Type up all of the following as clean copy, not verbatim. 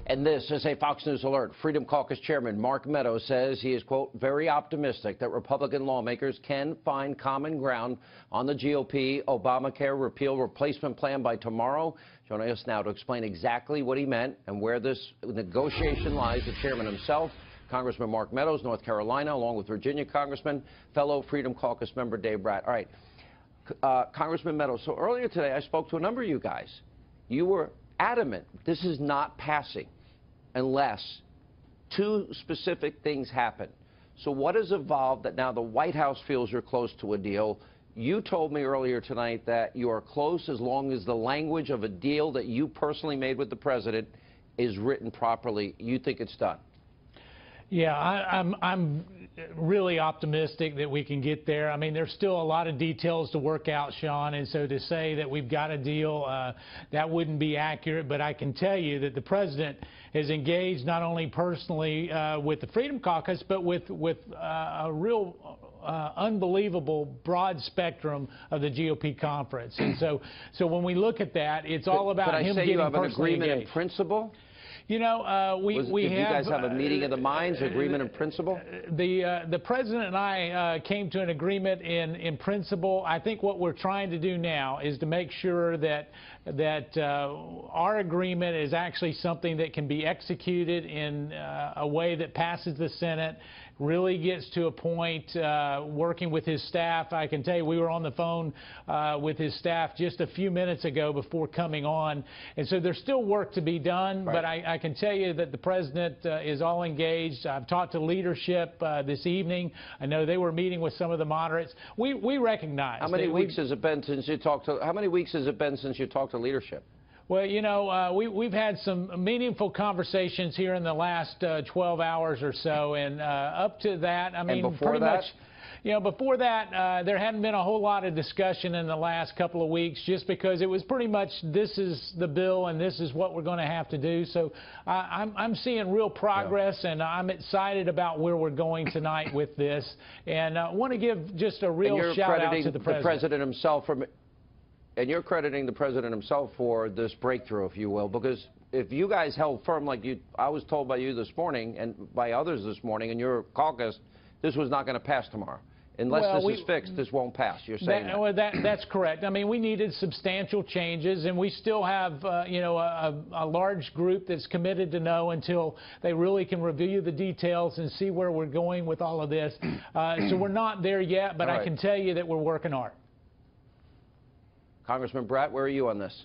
And this is a Fox News alert. Freedom Caucus Chairman Mark Meadows says he is, quote, very optimistic that Republican lawmakers can find common ground on the GOP Obamacare repeal replacement plan by tomorrow. Joining us now to explain exactly what he meant and where this negotiation lies, the chairman himself, Congressman Mark Meadows, North Carolina, along with Virginia Congressman, fellow Freedom Caucus member Dave Bratt. All right, Congressman Meadows, so earlier today I spoke to a number of you guys. You were adamant this is not passing unless two specific things happen. So what has evolved that now the White House feels you're close to a deal? You told me earlier tonight that you are close as long as the language of a deal that you personally made with the president is written properly. You think it's done? Yeah, I'm really optimistic that we can get there. I mean, there's still a lot of details to work out, Sean, and so to say that we've got a deal, that wouldn't be accurate. But I can tell you that the president has engaged not only personally with the Freedom Caucus, but with a real unbelievable broad spectrum of the GOP conference. And so when we look at that, it's all about him getting personally engaged. But I say you have an agreement in principle? You know, did you guys have a meeting of the minds, agreement in principle? The president and I came to an agreement in principle. I think what we're trying to do now is to make sure that our agreement is actually something that can be executed in a way that passes the Senate, really gets to a point working with his staff. I can tell you we were on the phone with his staff just a few minutes ago before coming on. And so there's still work to be done, right. But I can tell you that the president is all engaged. I've talked to leadership this evening. I know they were meeting with some of the moderates. We recognize. How many weeks has it been since you talked to, how many weeks has it been since you talked to leadership? Well, you know, we've had some meaningful conversations here in the last 12 hours or so, and up to that, I mean, pretty much, you know, before that, there hadn't been a whole lot of discussion in the last couple of weeks, just because it was pretty much this is the bill and this is what we're going to have to do. So I'm seeing real progress, yeah. And I'm excited about where we're going tonight with this, and I want to give just a real shout out to the president himself for. And you're crediting the president himself for this breakthrough, if you will, because if you guys held firm like I was told by you this morning and by others this morning in your caucus, this was not going to pass tomorrow. Unless this is fixed, this won't pass. You're saying that. Well, that's correct. I mean, we needed substantial changes, and we still have, you know, a large group that's committed to no until they really can review the details and see where we're going with all of this. So we're not there yet, but I can tell you that we're working hard. Congressman Bratt, where are you on this?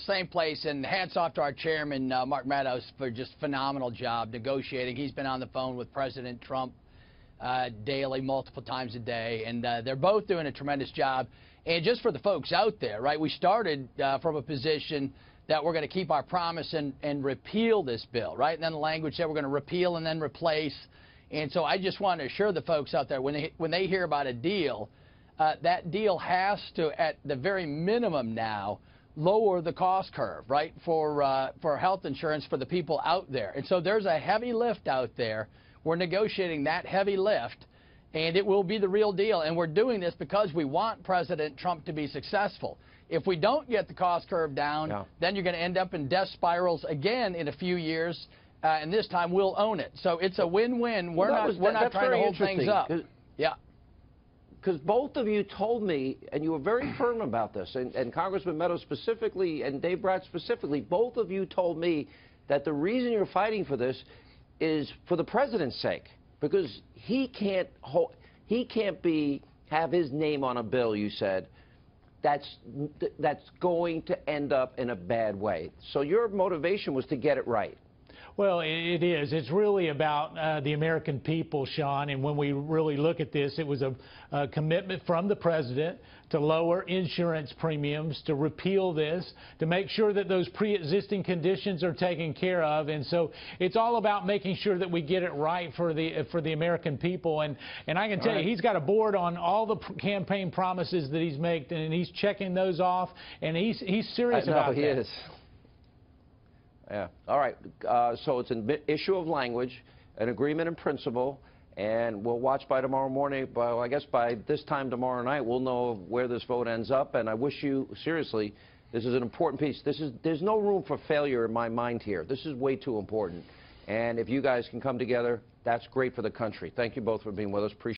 Same place, and hats off to our chairman, Mark Meadows, for just phenomenal job negotiating. He's been on the phone with President Trump daily, multiple times a day, and they're both doing a tremendous job. And just for the folks out there, right, we started from a position that we're going to keep our promise and repeal this bill, right? And then the language said we're going to repeal and then replace. And so I just want to assure the folks out there, when they hear about a deal, that deal has to, at the very minimum now, lower the cost curve, right, for health insurance for the people out there. And so there's a heavy lift out there. We're negotiating that heavy lift, and it will be the real deal. And we're doing this because we want President Trump to be successful. If we don't get the cost curve down, then you're going to end up in death spirals again in a few years, and this time we'll own it. So it's a win-win. We're not trying to hold things up. Yeah. Because both of you told me, and you were very firm about this, and Congressman Meadows specifically and Dave Bratt specifically, both of you told me that the reason you're fighting for this is for the president's sake, because he can't have his name on a bill, you said, that's going to end up in a bad way. So your motivation was to get it right. Well, it is. It's really about the American people, Sean, and when we really look at this, it was a commitment from the president to lower insurance premiums, to repeal this, to make sure that those pre-existing conditions are taken care of. And so it's all about making sure that we get it right for the American people. And I can tell you, he's got a board on all the campaign promises that he's made, and he's checking those off, and he's serious about that. He is. Yeah. All right. So it's an issue of language, an agreement in principle, and we'll watch by tomorrow morning. Well, I guess by this time tomorrow night, we'll know where this vote ends up. And I wish you, seriously, This is an important piece. There's no room for failure in my mind here. This is way too important. And if you guys can come together, that's great for the country. Thank you both for being with us. Appreciate